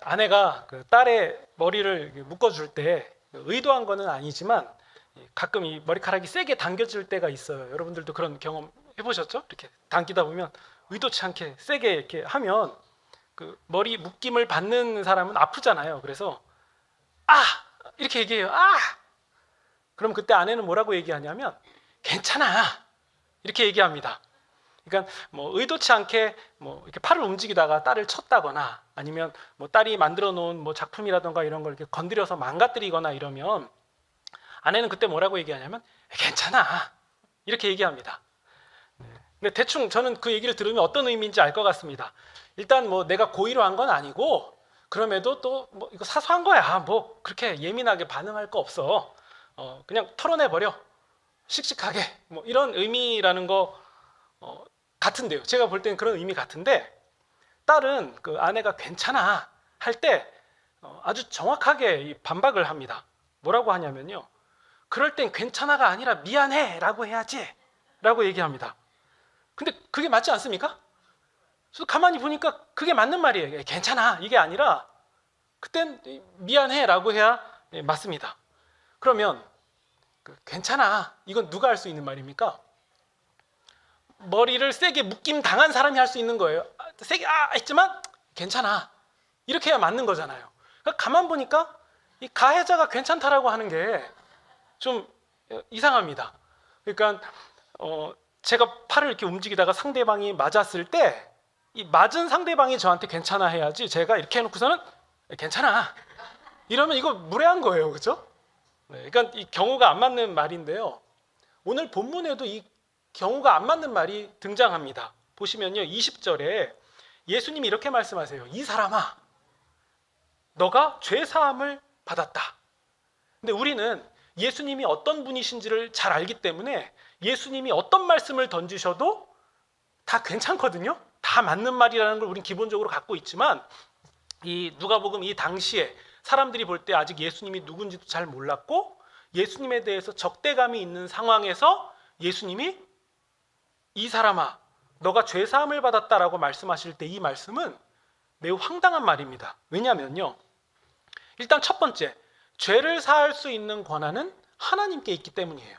아내가 그 딸의 머리를 묶어줄 때 의도한 거는 아니지만 가끔 이 머리카락이 세게 당겨질 때가 있어요. 여러분들도 그런 경험 해보셨죠? 이렇게 당기다 보면 의도치 않게 세게 이렇게 하면 그 머리 묶임을 받는 사람은 아프잖아요. 그래서 아! 이렇게 얘기해요. 아! 그럼 그때 아내는 뭐라고 얘기하냐면 괜찮아! 이렇게 얘기합니다. 그러니까 뭐 의도치 않게 뭐 이렇게 팔을 움직이다가 딸을 쳤다거나 아니면 뭐 딸이 만들어 놓은 뭐 작품이라던가 이런 걸 이렇게 건드려서 망가뜨리거나 이러면 아내는 그때 뭐라고 얘기하냐면 괜찮아 이렇게 얘기합니다. 근데 대충 저는 그 얘기를 들으면 어떤 의미인지 알 것 같습니다. 일단 뭐 내가 고의로 한 건 아니고 그럼에도 또 뭐 이거 사소한 거야 뭐 그렇게 예민하게 반응할 거 없어. 그냥 털어내 버려 씩씩하게 뭐 이런 의미라는 거 같은데요. 제가 볼 때는 그런 의미 같은데 딸은 그 아내가 괜찮아 할 때 아주 정확하게 반박을 합니다. 뭐라고 하냐면요. 그럴 땐 괜찮아가 아니라 미안해 라고 해야지 라고 얘기합니다. 근데 그게 맞지 않습니까? 그래서 가만히 보니까 그게 맞는 말이에요. 괜찮아 이게 아니라 그땐 미안해 라고 해야 맞습니다. 그러면 괜찮아 이건 누가 할 수 있는 말입니까? 머리를 세게 묶임 당한 사람이 할 수 있는 거예요. 세게 했지만 괜찮아 이렇게 해야 맞는 거잖아요. 그러니까 가만 보니까 이 가해자가 괜찮다라고 하는 게 좀 이상합니다. 그러니까 제가 팔을 이렇게 움직이다가 상대방이 맞았을 때 이 맞은 상대방이 저한테 괜찮아 해야지 제가 이렇게 해놓고서는 괜찮아 이러면 이거 무례한 거예요. 그렇죠? 네, 그러니까 이 경우가 안 맞는 말인데요. 오늘 본문에도 이 경우가 안 맞는 말이 등장합니다. 보시면요. 20절에 예수님이 이렇게 말씀하세요. 이 사람아 너가 죄사함을 받았다. 근데 우리는 예수님이 어떤 분이신지를 잘 알기 때문에 예수님이 어떤 말씀을 던지셔도 다 괜찮거든요. 다 맞는 말이라는 걸 우리는 기본적으로 갖고 있지만 이 누가복음 이 당시에 사람들이 볼 때 아직 예수님이 누군지도 잘 몰랐고 예수님에 대해서 적대감이 있는 상황에서 예수님이 이 사람아 너가 죄사함을 받았다라고 말씀하실 때 이 말씀은 매우 황당한 말입니다. 왜냐하면요. 일단 첫 번째 죄를 사할 수 있는 권한은 하나님께 있기 때문이에요.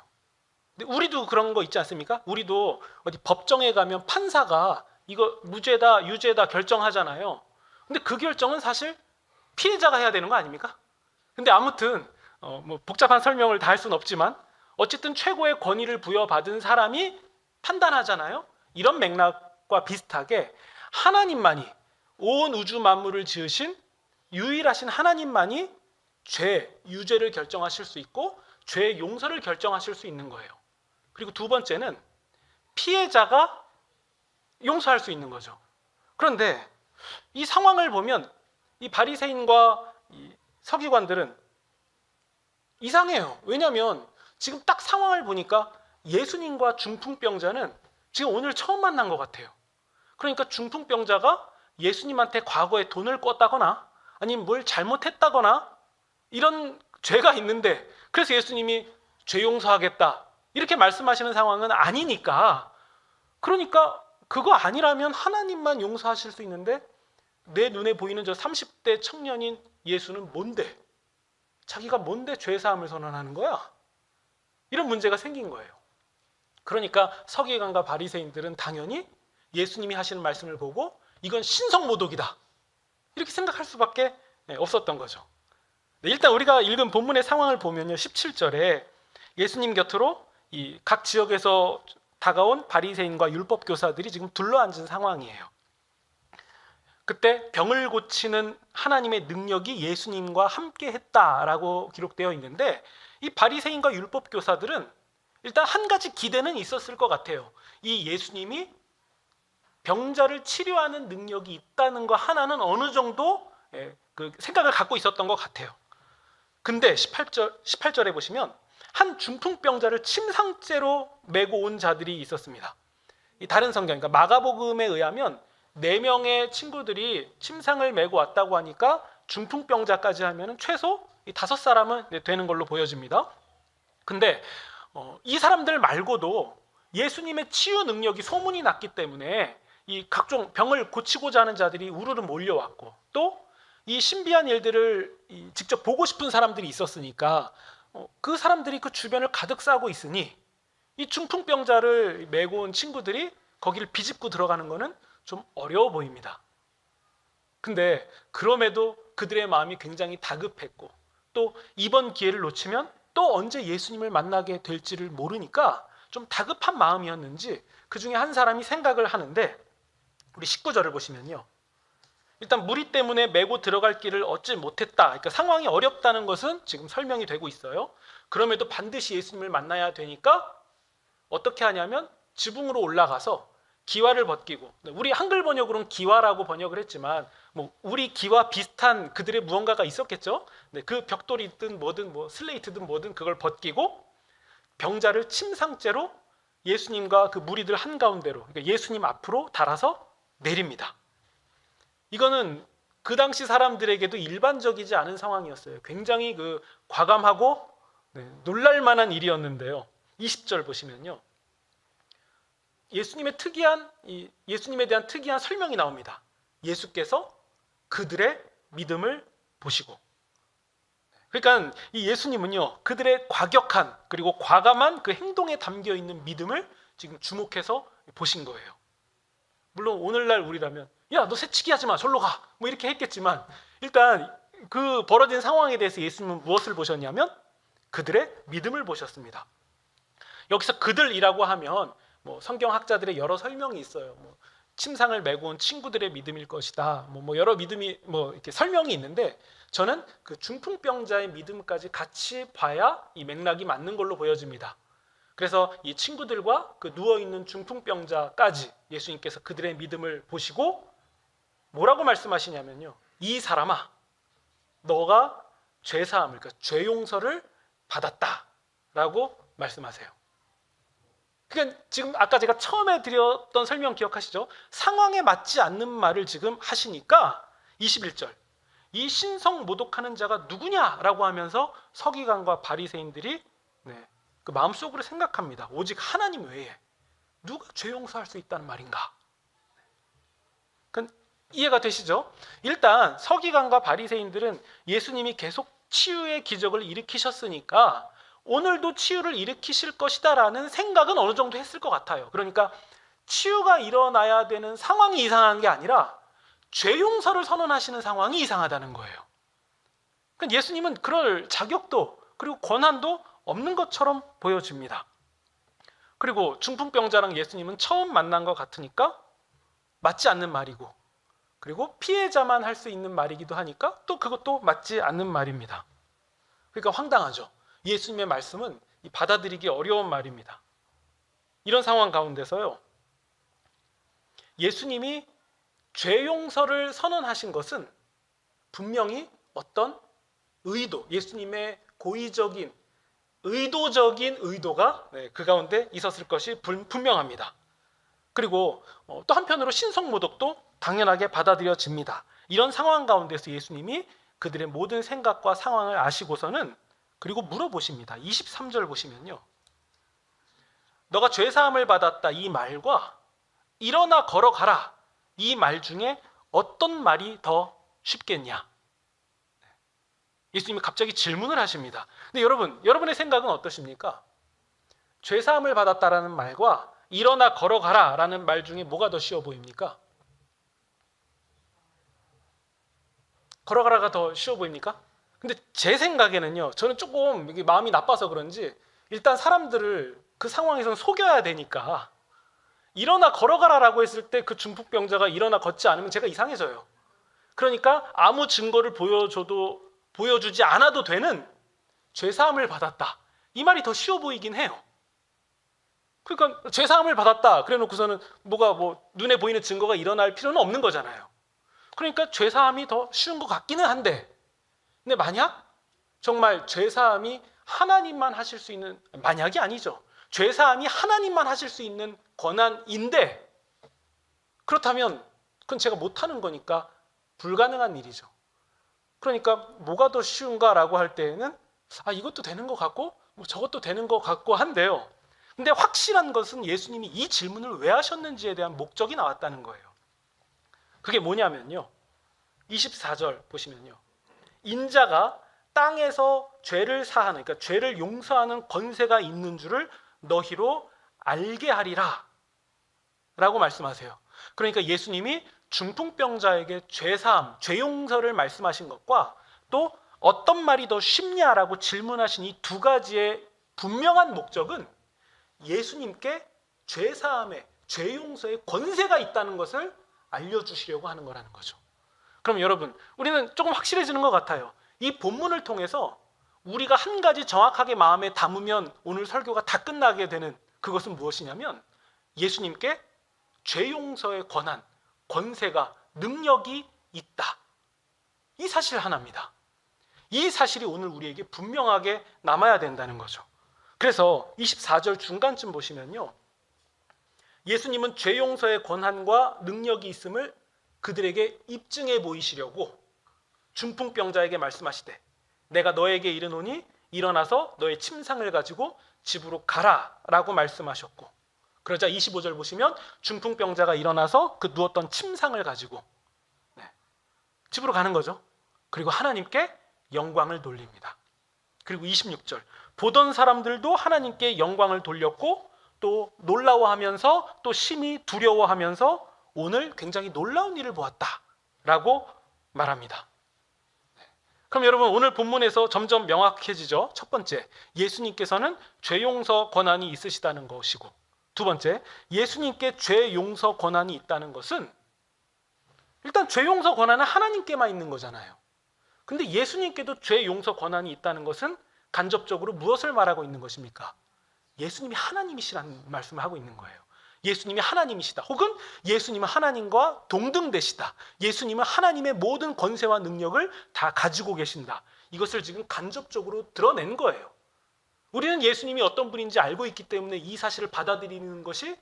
근데 우리도 그런 거 있지 않습니까? 우리도 어디 법정에 가면 판사가 이거 무죄다 유죄다 결정하잖아요. 근데 그 결정은 사실 피해자가 해야 되는 거 아닙니까? 근데 아무튼 뭐 복잡한 설명을 다 할 수는 없지만 어쨌든 최고의 권위를 부여받은 사람이 판단하잖아요. 이런 맥락과 비슷하게 하나님만이 온 우주 만물을 지으신 유일하신 하나님만이 죄, 유죄를 결정하실 수 있고 죄 용서를 결정하실 수 있는 거예요. 그리고 두 번째는 피해자가 용서할 수 있는 거죠. 그런데 이 상황을 보면 이 바리새인과 이 서기관들은 이상해요. 왜냐하면 지금 딱 상황을 보니까 예수님과 중풍병자는 지금 오늘 처음 만난 것 같아요. 그러니까 중풍병자가 예수님한테 과거에 돈을 꿨다거나 아니면 뭘 잘못했다거나 이런 죄가 있는데 그래서 예수님이 죄 용서하겠다 이렇게 말씀하시는 상황은 아니니까 그러니까 그거 아니라면 하나님만 용서하실 수 있는데 내 눈에 보이는 저 30대 청년인 예수는 뭔데? 자기가 뭔데 죄사함을 선언하는 거야? 이런 문제가 생긴 거예요. 그러니까 서기관과 바리새인들은 당연히 예수님이 하시는 말씀을 보고 이건 신성모독이다 이렇게 생각할 수밖에 없었던 거죠. 일단 우리가 읽은 본문의 상황을 보면요. 17절에 예수님 곁으로 이 각 지역에서 다가온 바리새인과 율법 교사들이 지금 둘러앉은 상황이에요. 그때 병을 고치는 하나님의 능력이 예수님과 함께 했다라고 기록되어 있는데 이 바리새인과 율법 교사들은 일단 한 가지 기대는 있었을 것 같아요. 이 예수님이 병자를 치료하는 능력이 있다는 거 하나는 어느 정도 그 생각을 갖고 있었던 것 같아요. 근데 18절에 보시면 한 중풍병자를 침상째로 메고 온 자들이 있었습니다. 이 다른 성경, 그러니까 마가복음에 의하면 4명의 친구들이 침상을 메고 왔다고 하니까 중풍병자까지 하면 최소 5사람은 되는 걸로 보여집니다. 근데 이 사람들 말고도 예수님의 치유 능력이 소문이 났기 때문에 이 각종 병을 고치고자 하는 자들이 우르르 몰려왔고 또 이 신비한 일들을 직접 보고 싶은 사람들이 있었으니까 그 사람들이 그 주변을 가득 싸고 있으니 이 중풍병자를 메고 온 친구들이 거기를 비집고 들어가는 것은 좀 어려워 보입니다. 근데 그럼에도 그들의 마음이 굉장히 다급했고 또 이번 기회를 놓치면 또 언제 예수님을 만나게 될지를 모르니까 좀 다급한 마음이었는지 그 중에 한 사람이 생각을 하는데, 우리 19절을 보시면요, 일단 무리 때문에 메고 들어갈 길을 얻지 못했다, 그러니까 상황이 어렵다는 것은 지금 설명이 되고 있어요. 그럼에도 반드시 예수님을 만나야 되니까 어떻게 하냐면 지붕으로 올라가서 기와를 벗기고, 우리 한글 번역으로는 기와라고 번역을 했지만 뭐 우리 기와 비슷한 그들의 무언가가 있었겠죠. 그 벽돌이든 뭐든 뭐 슬레이트든 뭐든 그걸 벗기고 병자를 침상째로 예수님과 그 무리들 한가운데로, 그러니까 예수님 앞으로 달아서 내립니다. 이거는 그 당시 사람들에게도 일반적이지 않은 상황이었어요. 굉장히 그 과감하고 놀랄 만한 일이었는데요. 20절 보시면요, 예수님에 대한 특이한 설명이 나옵니다. 예수께서 그들의 믿음을 보시고. 그러니까 이 예수님은요, 그들의 과격한 그리고 과감한 그 행동에 담겨 있는 믿음을 지금 주목해서 보신 거예요. 물론 오늘날 우리라면 야, 너 새치기 하지 마, 절로 가, 뭐 이렇게 했겠지만, 일단 그 벌어진 상황에 대해서 예수님은 무엇을 보셨냐면 그들의 믿음을 보셨습니다. 여기서 그들이라고 하면 뭐 성경학자들의 여러 설명이 있어요. 뭐 침상을 메고 온 친구들의 믿음일 것이다, 뭐 여러 믿음이 뭐 이렇게 설명이 있는데, 저는 그 중풍병자의 믿음까지 같이 봐야 이 맥락이 맞는 걸로 보여집니다. 그래서 이 친구들과 그 누워있는 중풍병자까지 예수님께서 그들의 믿음을 보시고 뭐라고 말씀하시냐면요, 이 사람아, 너가 죄사함을, 그러니까 죄 용서를 받았다라고 말씀하세요. 그러니까 지금 아까 제가 처음에 드렸던 설명 기억하시죠? 상황에 맞지 않는 말을 지금 하시니까 21절, 이 신성 모독하는 자가 누구냐라고 하면서 서기관과 바리새인들이 그 마음속으로 생각합니다. 오직 하나님 외에 누가 죄 용서할 수 있다는 말인가? 이해가 되시죠? 일단 서기관과 바리새인들은 예수님이 계속 치유의 기적을 일으키셨으니까 오늘도 치유를 일으키실 것이다라는 생각은 어느 정도 했을 것 같아요. 그러니까 치유가 일어나야 되는 상황이 이상한 게 아니라 죄 용서를 선언하시는 상황이 이상하다는 거예요. 그러니까 예수님은 그럴 자격도 그리고 권한도 없는 것처럼 보여집니다. 그리고 중풍병자랑 예수님은 처음 만난 것 같으니까 맞지 않는 말이고, 그리고 피해자만 할 수 있는 말이기도 하니까 또 그것도 맞지 않는 말입니다. 그러니까 황당하죠. 예수님의 말씀은 받아들이기 어려운 말입니다. 이런 상황 가운데서요, 예수님이 죄 용서를 선언하신 것은 분명히 어떤 의도, 예수님의 고의적인 의도적인 의도가 그 가운데 있었을 것이 분명합니다. 그리고 또 한편으로 신성모독도 당연하게 받아들여집니다. 이런 상황 가운데서 예수님이 그들의 모든 생각과 상황을 아시고서는 그리고 물어보십니다. 23절 보시면요, 너가 죄사함을 받았다 이 말과 일어나 걸어가라 이 말 중에 어떤 말이 더 쉽겠냐? 예수님이 갑자기 질문을 하십니다. 근데 여러분의 생각은 어떠십니까? 죄사함을 받았다라는 말과 일어나 걸어가라 라는 말 중에 뭐가 더 쉬워 보입니까? 걸어가라가 더 쉬워 보입니까? 근데 제 생각에는요, 저는 조금 마음이 나빠서 그런지 일단 사람들을 그 상황에서는 속여야 되니까 일어나 걸어가라라고 했을 때 그 중풍병자가 일어나 걷지 않으면 제가 이상해져요. 그러니까 아무 증거를 보여주지 않아도 되는 죄사함을 받았다, 이 말이 더 쉬워 보이긴 해요. 그러니까 죄사함을 받았다 그래 놓고서는 뭐가 눈에 보이는 증거가 일어날 필요는 없는 거잖아요. 그러니까 죄사함이 더 쉬운 것 같기는 한데, 근데 만약 정말 죄사함이 하나님만 하실 수 있는, 만약이 아니죠, 죄사함이 하나님만 하실 수 있는 권한인데, 그렇다면 그건 제가 못하는 거니까 불가능한 일이죠. 그러니까 뭐가 더 쉬운가라고 할 때에는 이것도 되는 것 같고 저것도 되는 것 같고 한데요, 근데 확실한 것은 예수님이 이 질문을 왜 하셨는지에 대한 목적이 나왔다는 거예요. 그게 뭐냐면요, 24절 보시면요. 인자가 땅에서 죄를 사하는, 그러니까 죄를 용서하는 권세가 있는 줄을 너희로 알게 하리라 라고 말씀하세요. 그러니까 예수님이 중풍병자에게 죄사함, 죄 용서를 말씀하신 것과 또 어떤 말이 더 쉽냐라고 질문하신 이 두 가지의 분명한 목적은 예수님께 죄사함의, 죄 용서의 권세가 있다는 것을 알려주시려고 하는 거라는 거죠. 그럼 여러분, 우리는 조금 확실해지는 것 같아요. 이 본문을 통해서 우리가 한 가지 정확하게 마음에 담으면 오늘 설교가 다 끝나게 되는 그것은 무엇이냐면 예수님께 죄 용서의 권한, 권세가, 능력이 있다. 이 사실 하나입니다. 이 사실이 오늘 우리에게 분명하게 남아야 된다는 거죠. 그래서 24절 중간쯤 보시면요. 예수님은 죄 용서의 권한과 능력이 있음을 그들에게 입증해 보이시려고 중풍병자에게 말씀하시되 내가 너에게 이르노니 일어나서 너의 침상을 가지고 집으로 가라 라고 말씀하셨고, 그러자 25절 보시면 중풍병자가 일어나서 그 누웠던 침상을 가지고 집으로 가는 거죠. 그리고 하나님께 영광을 돌립니다. 그리고 26절 보던 사람들도 하나님께 영광을 돌렸고 또 놀라워하면서 또 심히 두려워하면서 오늘 굉장히 놀라운 일을 보았다라고 말합니다. 그럼 여러분, 오늘 본문에서 점점 명확해지죠. 첫 번째, 예수님께서는 죄 용서 권한이 있으시다는 것이고, 두 번째, 예수님께 죄 용서 권한이 있다는 것은 일단 죄 용서 권한은 하나님께만 있는 거잖아요. 근데 예수님께도 죄 용서 권한이 있다는 것은 간접적으로 무엇을 말하고 있는 것입니까? 예수님이 하나님이시라는 말씀을 하고 있는 거예요. 예수님이 하나님이시다. 혹은 예수님은 하나님과 동등되시다. 예수님은 하나님의 모든 권세와 능력을 다 가지고 계신다. 이것을 지금 간접적으로 드러낸 거예요. 우리는 예수님이 어떤 분인지 알고 있기 때문에 이 사실을 받아들이는 것이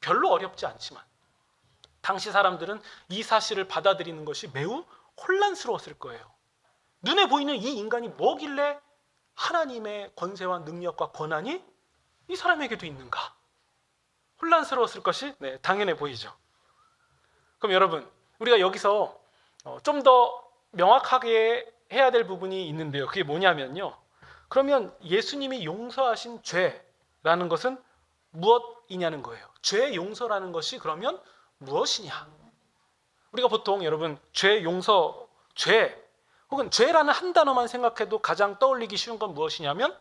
별로 어렵지 않지만 당시 사람들은 이 사실을 받아들이는 것이 매우 혼란스러웠을 거예요. 눈에 보이는 이 인간이 뭐길래 하나님의 권세와 능력과 권한이 이 사람에게도 있는가? 혼란스러웠을 것이 당연해 보이죠. 그럼 여러분, 우리가 여기서 좀 더 명확하게 해야 될 부분이 있는데요. 그게 뭐냐면요. 그러면 예수님이 용서하신 죄라는 것은 무엇이냐는 거예요. 죄 용서라는 것이 그러면 무엇이냐? 우리가 보통 여러분 죄 용서, 죄 혹은 죄라는 한 단어만 생각해도 가장 떠올리기 쉬운 건 무엇이냐면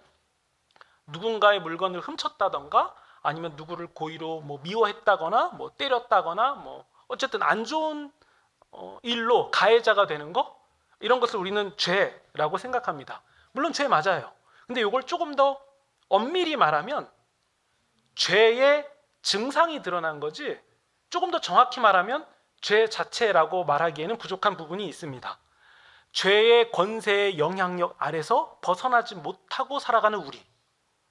누군가의 물건을 훔쳤다던가 아니면 누구를 고의로 미워했다거나 때렸다거나 어쨌든 안 좋은 일로 가해자가 되는 거, 이런 것을 우리는 죄라고 생각합니다. 물론 죄 맞아요. 근데 이걸 조금 더 엄밀히 말하면 죄의 증상이 드러난 거지, 조금 더 정확히 말하면 죄 자체라고 말하기에는 부족한 부분이 있습니다. 죄의 권세의 영향력 아래서 벗어나지 못하고 살아가는 우리,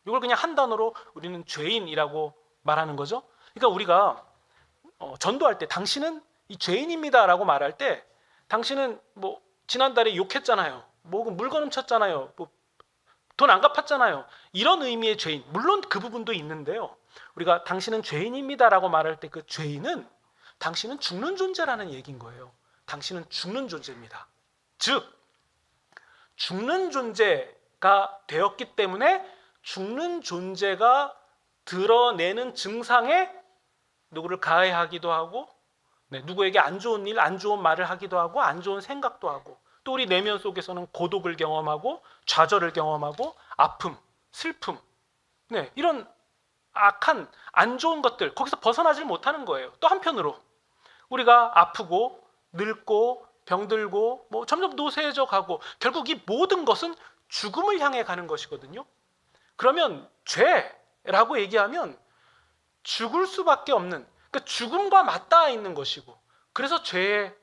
이걸 그냥 한 단어로 우리는 죄인이라고 말하는 거죠. 그러니까 우리가 전도할 때 당신은 이 죄인입니다 라고 말할 때 당신은 지난달에 욕했잖아요, 물건 훔쳤잖아요, 돈 안 갚았잖아요, 이런 의미의 죄인, 물론 그 부분도 있는데요. 우리가 당신은 죄인입니다 라고 말할 때 그 죄인은 당신은 죽는 존재라는 얘기인 거예요. 당신은 죽는 존재입니다. 즉 죽는 존재가 되었기 때문에 죽는 존재가 드러내는 증상에 누구를 가해하기도 하고 누구에게 안 좋은 일, 안 좋은 말을 하기도 하고 안 좋은 생각도 하고 또 우리 내면 속에서는 고독을 경험하고 좌절을 경험하고 아픔, 슬픔, 이런 악한 안 좋은 것들, 거기서 벗어나질 못하는 거예요. 또 한편으로 우리가 아프고 늙고 병들고 점점 노쇠해져 가고 결국 이 모든 것은 죽음을 향해 가는 것이거든요. 그러면 죄라고 얘기하면 죽을 수밖에 없는, 그러니까 죽음과 맞닿아 있는 것이고, 그래서 죄의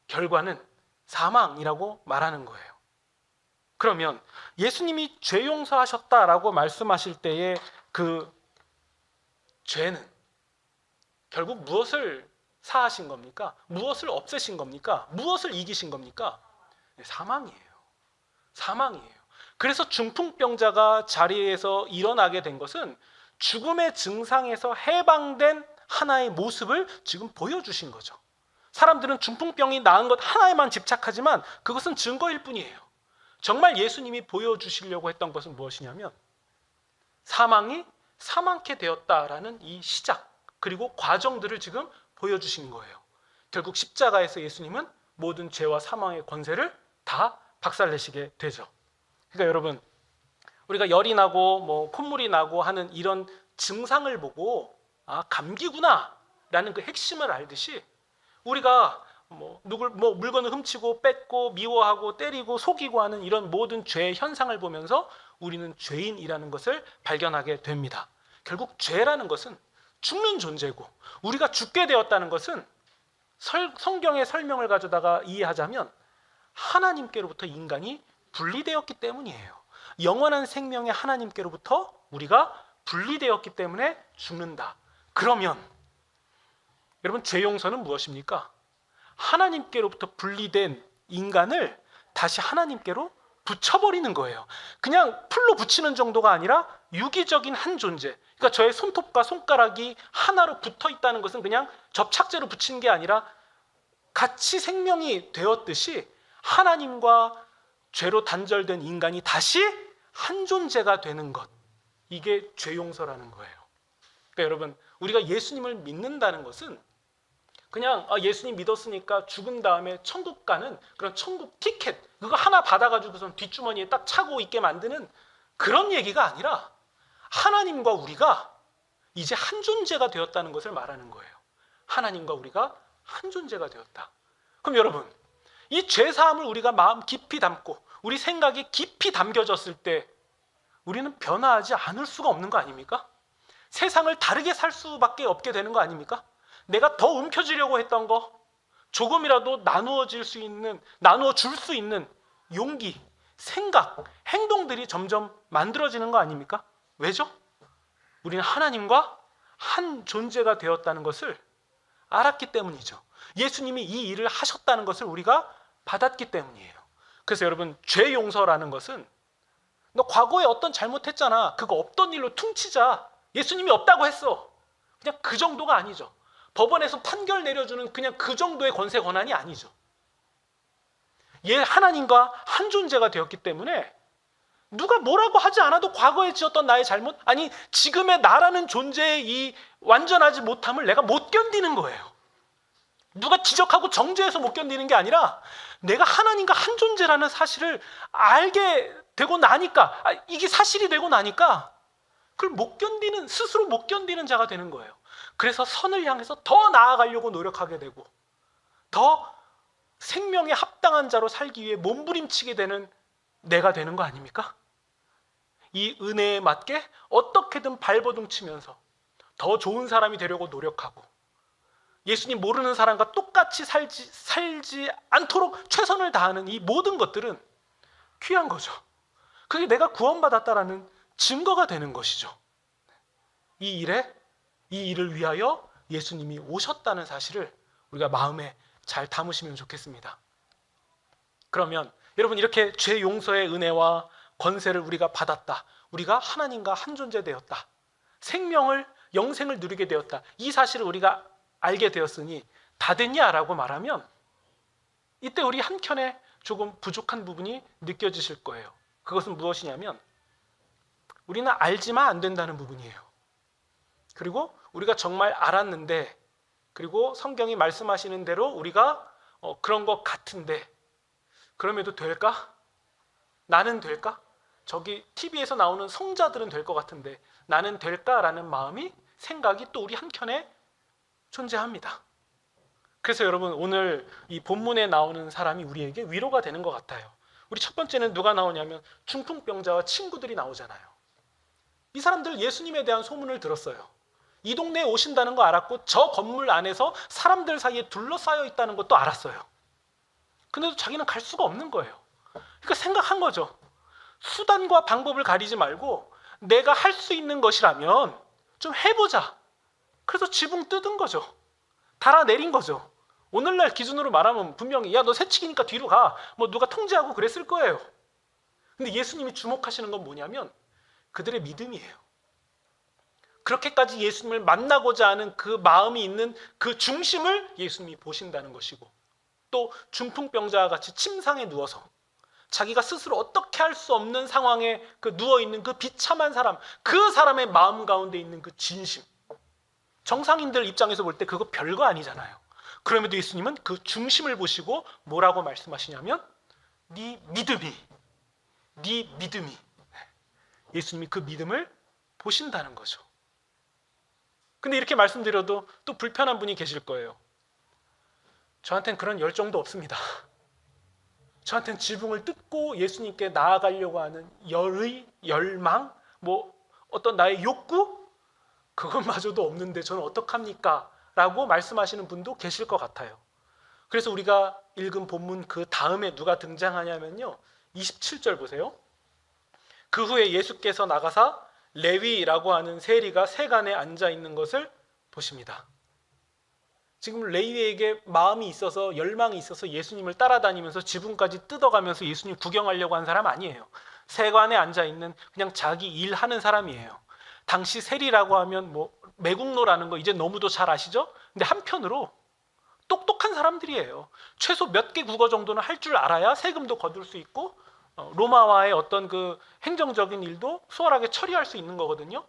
결과는 사망이라고 말하는 거예요. 그러면 예수님이 죄 용서하셨다라고 말씀하실 때의 그 죄는 결국 무엇을 사하신 겁니까? 무엇을 없애신 겁니까? 무엇을 이기신 겁니까? 사망이에요. 사망이에요. 그래서 중풍병자가 자리에서 일어나게 된 것은 죽음의 증상에서 해방된 하나의 모습을 지금 보여주신 거죠. 사람들은 중풍병이 나은 것 하나에만 집착하지만 그것은 증거일 뿐이에요. 정말 예수님이 보여주시려고 했던 것은 무엇이냐면 사망이 사망케 되었다라는 이 시작 그리고 과정들을 지금 보여주시는 거예요. 결국 십자가에서 예수님은 모든 죄와 사망의 권세를 다 박살내시게 되죠. 그러니까 여러분, 우리가 열이 나고 뭐 콧물이 나고 하는 이런 증상을 보고 아, 감기구나라는 그 핵심을 알듯이 우리가 물건을 훔치고 뺏고 미워하고 때리고 속이고 하는 이런 모든 죄의 현상을 보면서 우리는 죄인이라는 것을 발견하게 됩니다. 결국 죄라는 것은 죽는 존재고 우리가 죽게 되었다는 것은 성경의 설명을 가져다가 이해하자면 하나님께로부터 인간이 분리되었기 때문이에요. 영원한 생명의 하나님께로부터 우리가 분리되었기 때문에 죽는다. 그러면 여러분, 죄 용서는 무엇입니까? 하나님께로부터 분리된 인간을 다시 하나님께로 붙여버리는 거예요. 그냥 풀로 붙이는 정도가 아니라 유기적인 한 존재. 그러니까 저의 손톱과 손가락이 하나로 붙어 있다는 것은 그냥 접착제로 붙이는 게 아니라 같이 생명이 되었듯이 하나님과 죄로 단절된 인간이 다시 한 존재가 되는 것. 이게 죄 용서라는 거예요. 그러니까 여러분, 우리가 예수님을 믿는다는 것은 그냥 예수님 믿었으니까 죽은 다음에 천국 가는 그런 천국 티켓 그거 하나 받아가지고선 뒷주머니에 딱 차고 있게 만드는 그런 얘기가 아니라 하나님과 우리가 이제 한 존재가 되었다는 것을 말하는 거예요. 하나님과 우리가 한 존재가 되었다. 그럼 여러분, 이 죄사함을 우리가 마음 깊이 담고 우리 생각이 깊이 담겨졌을 때 우리는 변화하지 않을 수가 없는 거 아닙니까? 세상을 다르게 살 수밖에 없게 되는 거 아닙니까? 내가 더 움켜쥐려고 했던 거 조금이라도 나누어 줄 수 있는 용기, 생각, 행동들이 점점 만들어지는 거 아닙니까? 왜죠? 우리는 하나님과 한 존재가 되었다는 것을 알았기 때문이죠. 예수님이 이 일을 하셨다는 것을 우리가 받았기 때문이에요. 그래서 여러분, 죄 용서라는 것은 너 과거에 어떤 잘못했잖아. 그거 없던 일로 퉁치자. 예수님이 없다고 했어. 그냥 그 정도가 아니죠. 법원에서 판결 내려주는 그냥 그 정도의 권세 권한이 아니죠. 하나님과 한 존재가 되었기 때문에 누가 뭐라고 하지 않아도 과거에 지었던 나의 잘못, 아니 지금의 나라는 존재의 이 완전하지 못함을 내가 못 견디는 거예요. 누가 지적하고 정죄해서 못 견디는 게 아니라 내가 하나님과 한 존재라는 사실을 알게 되고 나니까, 이게 사실이 되고 나니까 그걸 스스로 못 견디는 자가 되는 거예요. 그래서 선을 향해서 더 나아가려고 노력하게 되고 더 생명에 합당한 자로 살기 위해 몸부림치게 되는 내가 되는 거 아닙니까? 이 은혜에 맞게 어떻게든 발버둥 치면서 더 좋은 사람이 되려고 노력하고 예수님 모르는 사람과 똑같이 살지 않도록 최선을 다하는 이 모든 것들은 귀한 거죠. 그게 내가 구원받았다라는 증거가 되는 것이죠. 이 일을 위하여 예수님이 오셨다는 사실을 우리가 마음에 잘 담으시면 좋겠습니다. 그러면 여러분, 이렇게 죄 용서의 은혜와 권세를 우리가 받았다. 우리가 하나님과 한 존재 되었다. 영생을 누리게 되었다. 이 사실을 우리가 알게 되었으니 다 됐냐라고 말하면 이때 우리 한켠에 조금 부족한 부분이 느껴지실 거예요. 그것은 무엇이냐면 우리는 알지만 안 된다는 부분이에요. 그리고 우리가 정말 알았는데, 그리고 성경이 말씀하시는 대로 우리가 그런 것 같은데 그럼에도 될까? 나는 될까? 저기 TV에서 나오는 성자들은 될 것 같은데 나는 될까라는 마음이, 생각이 또 우리 한켠에 존재합니다. 그래서 여러분, 오늘 이 본문에 나오는 사람이 우리에게 위로가 되는 것 같아요. 우리 첫 번째는 누가 나오냐면 중풍병자와 친구들이 나오잖아요. 이 사람들 예수님에 대한 소문을 들었어요. 이 동네에 오신다는 거 알았고 저 건물 안에서 사람들 사이에 둘러싸여 있다는 것도 알았어요. 근데도 자기는 갈 수가 없는 거예요. 그러니까 생각한 거죠. 수단과 방법을 가리지 말고 내가 할 수 있는 것이라면 좀 해보자. 그래서 지붕 뜯은 거죠. 달아내린 거죠. 오늘날 기준으로 말하면 분명히 야, 너 새치기니까 뒤로 가. 뭐 누가 통제하고 그랬을 거예요. 근데 예수님이 주목하시는 건 뭐냐면 그들의 믿음이에요. 그렇게까지 예수님을 만나고자 하는 그 마음이 있는 그 중심을 예수님이 보신다는 것이고, 또 중풍병자와 같이 침상에 누워서 자기가 스스로 어떻게 할 수 없는 상황에 그 누워있는 그 비참한 사람, 그 사람의 마음 가운데 있는 그 진심, 정상인들 입장에서 볼 때 그거 별거 아니잖아요. 그럼에도 예수님은 그 중심을 보시고 뭐라고 말씀하시냐면 네 믿음이 예수님이 그 믿음을 보신다는 거죠. 근데 이렇게 말씀드려도 또 불편한 분이 계실 거예요. 저한테는 그런 열정도 없습니다. 저한테는 지붕을 뜯고 예수님께 나아가려고 하는 열망, 어떤 나의 욕구, 그것마저도 없는데 저는 어떡합니까? 라고 말씀하시는 분도 계실 것 같아요. 그래서 우리가 읽은 본문 그 다음에 누가 등장하냐면요, 27절 보세요. 그 후에 예수께서 나가사 레위라고 하는 세리가 세간에 앉아 있는 것을 보십니다. 지금 레위에게 마음이 있어서, 열망이 있어서 예수님을 따라다니면서 지붕까지 뜯어가면서 예수님 구경하려고 한 사람 아니에요. 세관에 앉아 있는 그냥 자기 일하는 사람이에요. 당시 세리라고 하면 매국노라는 거 이제 너무도 잘 아시죠? 근데 한편으로 똑똑한 사람들이에요. 최소 몇 개 국어 정도는 할 줄 알아야 세금도 거둘 수 있고 로마와의 어떤 그 행정적인 일도 수월하게 처리할 수 있는 거거든요.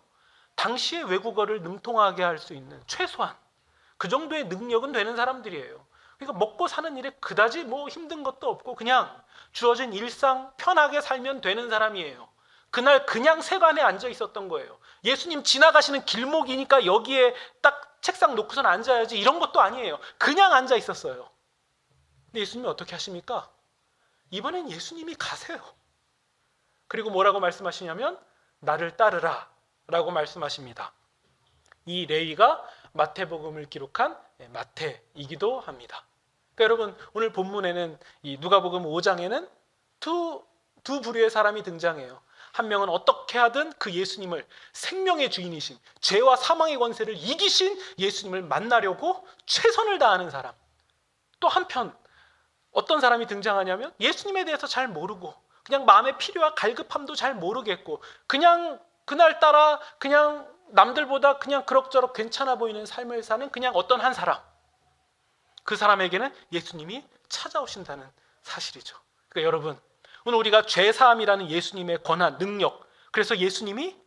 당시에 외국어를 능통하게 할 수 있는 최소한 그 정도의 능력은 되는 사람들이에요. 그러니까 먹고 사는 일에 그다지 힘든 것도 없고 그냥 주어진 일상 편하게 살면 되는 사람이에요. 그날 그냥 세관에 앉아 있었던 거예요. 예수님 지나가시는 길목이니까 여기에 딱 책상 놓고선 앉아야지 이런 것도 아니에요. 그냥 앉아 있었어요. 근데 예수님이 어떻게 하십니까? 이번엔 예수님이 가세요. 그리고 뭐라고 말씀하시냐면 나를 따르라 라고 말씀하십니다. 이 레위가 마태복음을 기록한 마태이기도 합니다. 그러니까 여러분, 오늘 본문에는 이 누가복음 5장에는 두 부류의 사람이 등장해요. 한 명은 어떻게 하든 그 예수님을, 생명의 주인이신, 죄와 사망의 권세를 이기신 예수님을 만나려고 최선을 다하는 사람. 또 한편 어떤 사람이 등장하냐면 예수님에 대해서 잘 모르고 그냥 마음의 필요와 갈급함도 잘 모르겠고 그냥 그날따라 그냥 남들보다 그냥 그럭저럭 괜찮아 보이는 삶을 사는 그냥 어떤 한 사람. 그 사람에게는 예수님이 찾아오신다는 사실이죠. 그러니까 여러분, 오늘 우리가 죄사함이라는 예수님의 권한, 능력, 그래서 예수님이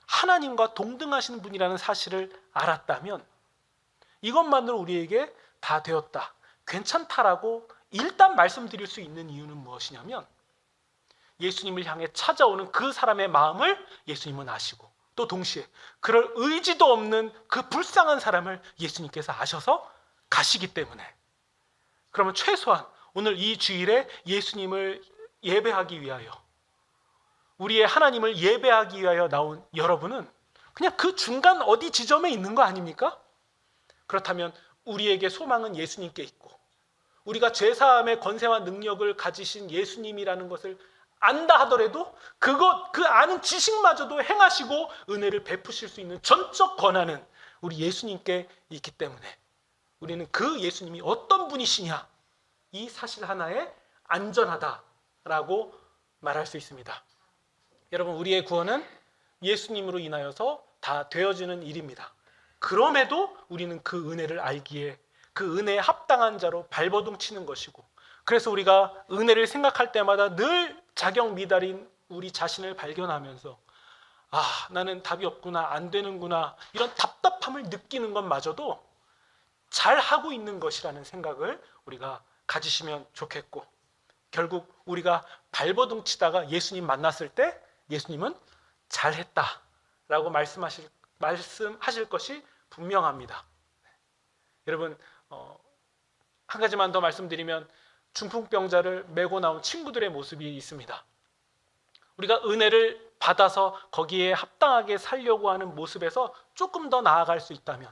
하나님과 동등하신 분이라는 사실을 알았다면 이것만으로 우리에게 다 되었다, 괜찮다라고 일단 말씀드릴 수 있는 이유는 무엇이냐면 예수님을 향해 찾아오는 그 사람의 마음을 예수님은 아시고 또 동시에 그럴 의지도 없는 그 불쌍한 사람을 예수님께서 아셔서 가시기 때문에, 그러면 최소한 오늘 이 주일에 예수님을 예배하기 위하여, 우리의 하나님을 예배하기 위하여 나온 여러분은 그냥 그 중간 어디 지점에 있는 거 아닙니까? 그렇다면 우리에게 소망은 예수님께 있고 우리가 죄사함의 권세와 능력을 가지신 예수님이라는 것을 안다 하더라도 그 아는 지식마저도 행하시고 은혜를 베푸실 수 있는 전적 권한은 우리 예수님께 있기 때문에 우리는 그 예수님이 어떤 분이시냐, 이 사실 하나에 안전하다라고 말할 수 있습니다. 여러분, 우리의 구원은 예수님으로 인하여서 다 되어지는 일입니다. 그럼에도 우리는 그 은혜를 알기에 그 은혜에 합당한 자로 발버둥 치는 것이고, 그래서 우리가 은혜를 생각할 때마다 늘 자격 미달인 우리 자신을 발견하면서 나는 답이 없구나, 안 되는구나, 이런 답답함을 느끼는 것마저도 잘하고 있는 것이라는 생각을 우리가 가지시면 좋겠고, 결국 우리가 발버둥 치다가 예수님 만났을 때 예수님은 잘했다라고 말씀하실 것이 분명합니다. 여러분, 한 가지만 더 말씀드리면 중풍병자를 메고 나온 친구들의 모습이 있습니다. 우리가 은혜를 받아서 거기에 합당하게 살려고 하는 모습에서 조금 더 나아갈 수 있다면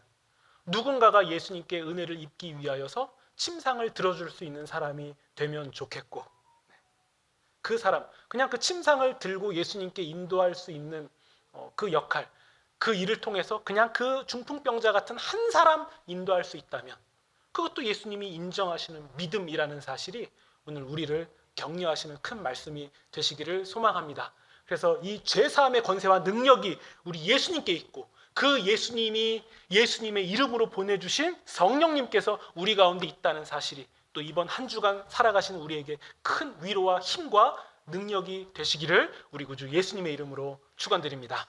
누군가가 예수님께 은혜를 입기 위하여서 침상을 들어줄 수 있는 사람이 되면 좋겠고, 그 사람, 그냥 그 침상을 들고 예수님께 인도할 수 있는 그 역할, 그 일을 통해서 그냥 그 중풍병자 같은 한 사람 인도할 수 있다면 그것도 예수님이 인정하시는 믿음이라는 사실이 오늘 우리를 격려하시는 큰 말씀이 되시기를 소망합니다. 그래서 이 죄사함의 권세와 능력이 우리 예수님께 있고 그 예수님의 이름으로 보내주신 성령님께서 우리 가운데 있다는 사실이 또 이번 한 주간 살아가시는 우리에게 큰 위로와 힘과 능력이 되시기를 우리 구주 예수님의 이름으로 축원드립니다.